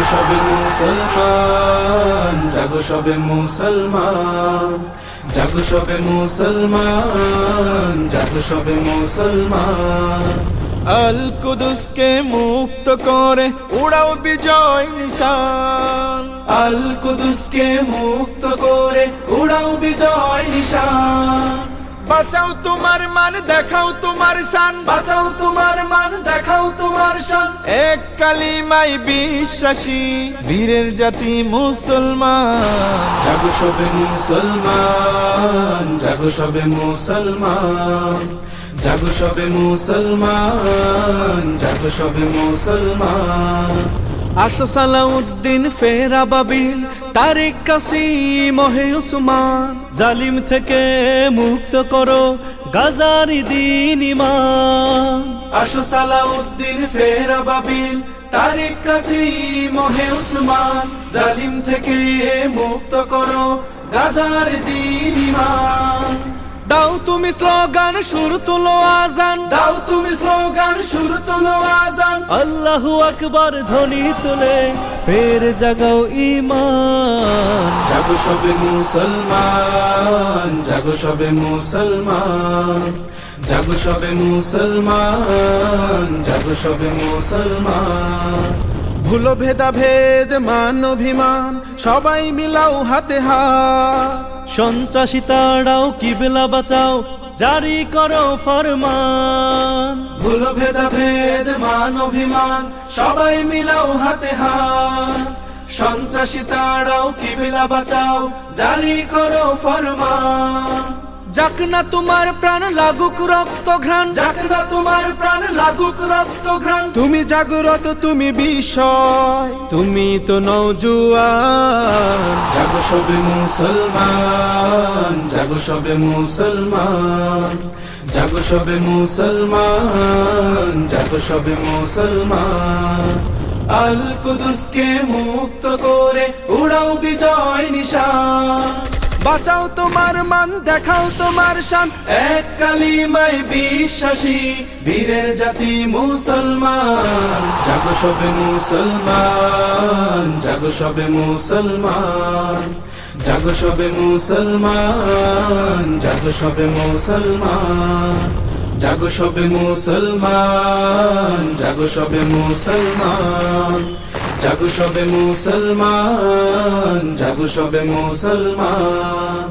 জাগো সবে মুসলমান, জাগো সবে মুসলমান, জাগো সবে মুসলমান, জাগো সবে মুসলমান। আল কুদুসকে মুক্ত করে উড়াও বিজয় নিশান, আল কুদুসকে মুক্ত করে উড়াও বিজয় নিশান। বাঁচাও তোমার মান, দেখাও তোমার শান, বাঁচাও তোমার মান, দেখাও তোমার শান। এক কালিমায় বিশ্বাসী বীরের জাতি মুসলমান। জাগো সবে মুসলমান, জাগো সবে মুসলমান, জাগো সবে মুসলমান, জাগো সবে মুসলমান। আসো সালাউদ্দিন ফেরা বাবিল, তারিক কাসিম হে উসমান, জালিম থেকে মুক্ত করো গাজারি দিন ইমান। আসো সালাউদ্দিন ফেরা বাবিল, তারিক কাসিম হে উসমান, জালিম থেকে মুক্ত করো গাজার দিন ইমান। দাও তুমি স্লোগান, সুর তুলো আজান, দাও তুমি স্লোগান, সুর তুলো আজান। আল্লাহু আকবার ধ্বনি তুলে ফের জাগাও ঈমান। জাগো সবে মুসলমান, জাগো সবে মুসলমান, জাগো সবে মুসলমান, জাগো সবে মুসলমান। ভুলো ভেদাভেদ মান অভিমান, সবাই মিলাও হাতে হাত। সন্ত্রাসী তাড়াও কিবলা বাঁচাও, জারি করো ফরমান। ভুলো ভেদাভেদ মান অভিমান, সবাই মিলাও হাতে হাত। সন্ত্রাসী তাড়াও কিবলা বাঁচাও, জারি করো ফরমান। যাক না তোমার প্রাণ লাগুক রক্ত ঘ্রাণ, যাক না তোমার প্রাণ লাগুক রক্ত ঘ্রাণ। তুমি জাগ্রত, তুমি বিষয়, তুমি তো নওজুয়ান। জাগো সবে মুসলমান, জাগো সবে মুসলমান, জাগো সবে মুসলমান, জাগো সবে মুসলমান। আল কুদুসকে মুক্ত করে উড়াও বিজয় নিশান। বাঁচাও তোমার মান, দেখাও তোমার শান, এক কালিমায় বিশ্বাসী বীরের জাতি মুসলমান। জাগো সবে মুসলমান, জাগো সবে মুসলমান, জাগো সবে মুসলমান, জাগো সবে মুসলমান, জাগো সবে মুসলমান, জাগো সবে মুসলমান, জাগো সবে মুসলমান, জাগো সবে মুসলমান।